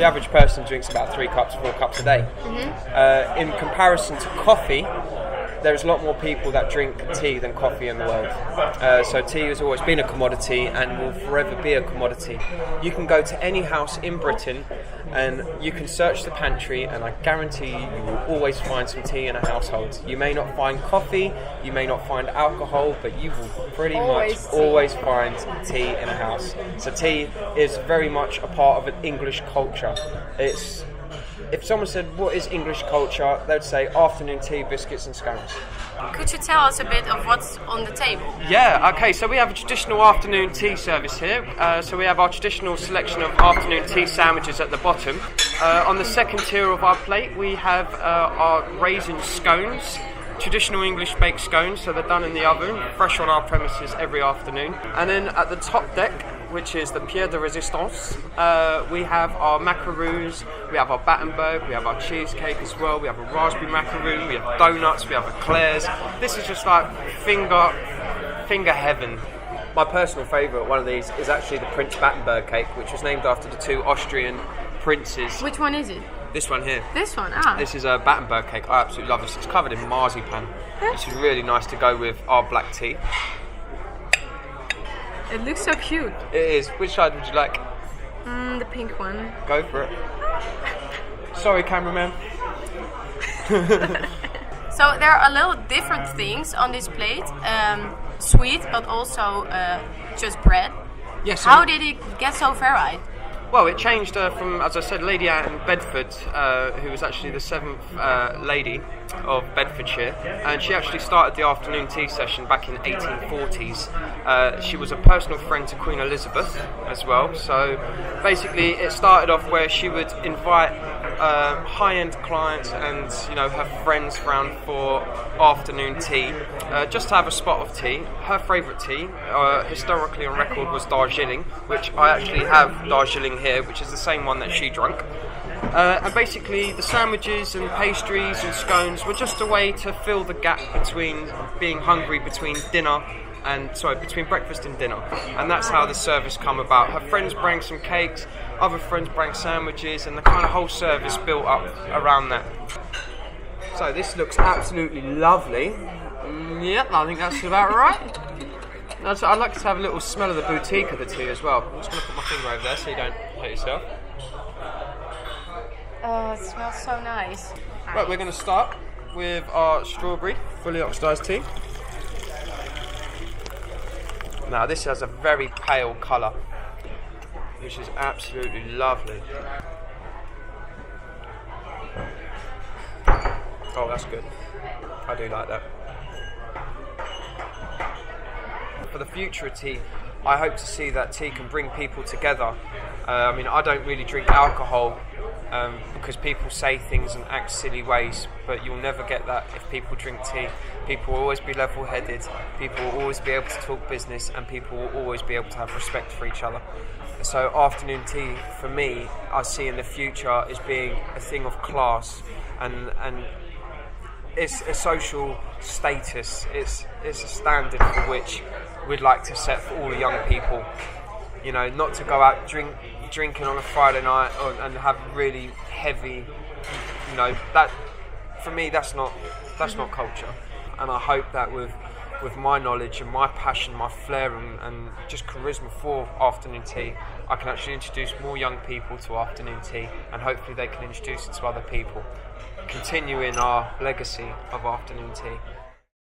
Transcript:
the average person drinks about 3 cups, 4 cups a day. In comparison to coffee, there's a lot more people that drink tea than coffee in the world. So tea has always been a commodity and will forever be a commodity. You can go to any house in Britain and you can search the pantry, and I guarantee you will always find some tea in a household. You may not find coffee, you may not find alcohol, but you will pretty much always find tea in a house. So tea is very much a part of an English culture. If someone said, what is English culture? They'd say afternoon tea, biscuits and scones. Could you tell us a bit of what's on the table? Yeah, okay, so we have a traditional afternoon tea service here. So we have our traditional selection of afternoon tea sandwiches at the bottom. On the second tier of our plate, we have our raisin scones. Traditional English baked scones, so they're done in the oven, fresh on our premises every afternoon. And then at the top deck, which is the Pierre de Resistance, we have our macaroons, we have our Battenberg, we have our cheesecake as well, we have a raspberry macaroon, we have donuts, we have eclairs. This is just like finger heaven. My personal favourite, one of these, is actually the Prince Battenberg cake, which was named after the 2 Austrian princes. Which one is it? This one here. This one, This is a Battenberg cake. I absolutely love this. It's covered in marzipan. This is really nice to go with our black tea. It looks so cute. It is. Which side would you like? The pink one. Go for it. Sorry, cameraman. So there are a little different things on this plate. Sweet, but also just bread. Yes. How did it get so varied? Well, it changed from, as I said, Lady Anne Bedford, who was actually the 7th lady of Bedfordshire, and she actually started the afternoon tea session back in the 1840s. She was a personal friend to Queen Elizabeth as well, so basically it started off where she would invite high-end clients and her friends round for afternoon tea, just to have a spot of tea. Her favourite tea, historically on record, was Darjeeling, which I actually have Darjeeling here, which is the same one that she drank. And basically the sandwiches and pastries and scones were just a way to fill the gap between being hungry between between breakfast and dinner. And that's how the service come about. Her friends bring some cakes, other friends bring sandwiches, and the kind of whole service built up around that. So this looks absolutely lovely. Yep, I think that's about right. I'd like to have a little smell of the boutique of the tea as well. I'm just going to put my finger over there so you don't hurt yourself. Oh, it smells so nice. Right, we're going to start with our strawberry, fully oxidised tea. Now this has a very pale colour, which is absolutely lovely. Oh, that's good. I do like that. For the future of tea, I hope to see that tea can bring people together. I don't really drink alcohol because people say things and act silly ways, but you'll never get that if people drink tea. People will always be level-headed, people will always be able to talk business, and people will always be able to have respect for each other. So afternoon tea, for me, I see in the future as being a thing of class, and it's a social status. It's a standard for which we'd like to set for all the young people. Not to go out drinking on a Friday night and have really heavy. That for me, that's not culture. And I hope that with my knowledge and my passion, my flair and just charisma for afternoon tea, I can actually introduce more young people to afternoon tea, and hopefully they can introduce it to other people, continuing our legacy of afternoon tea.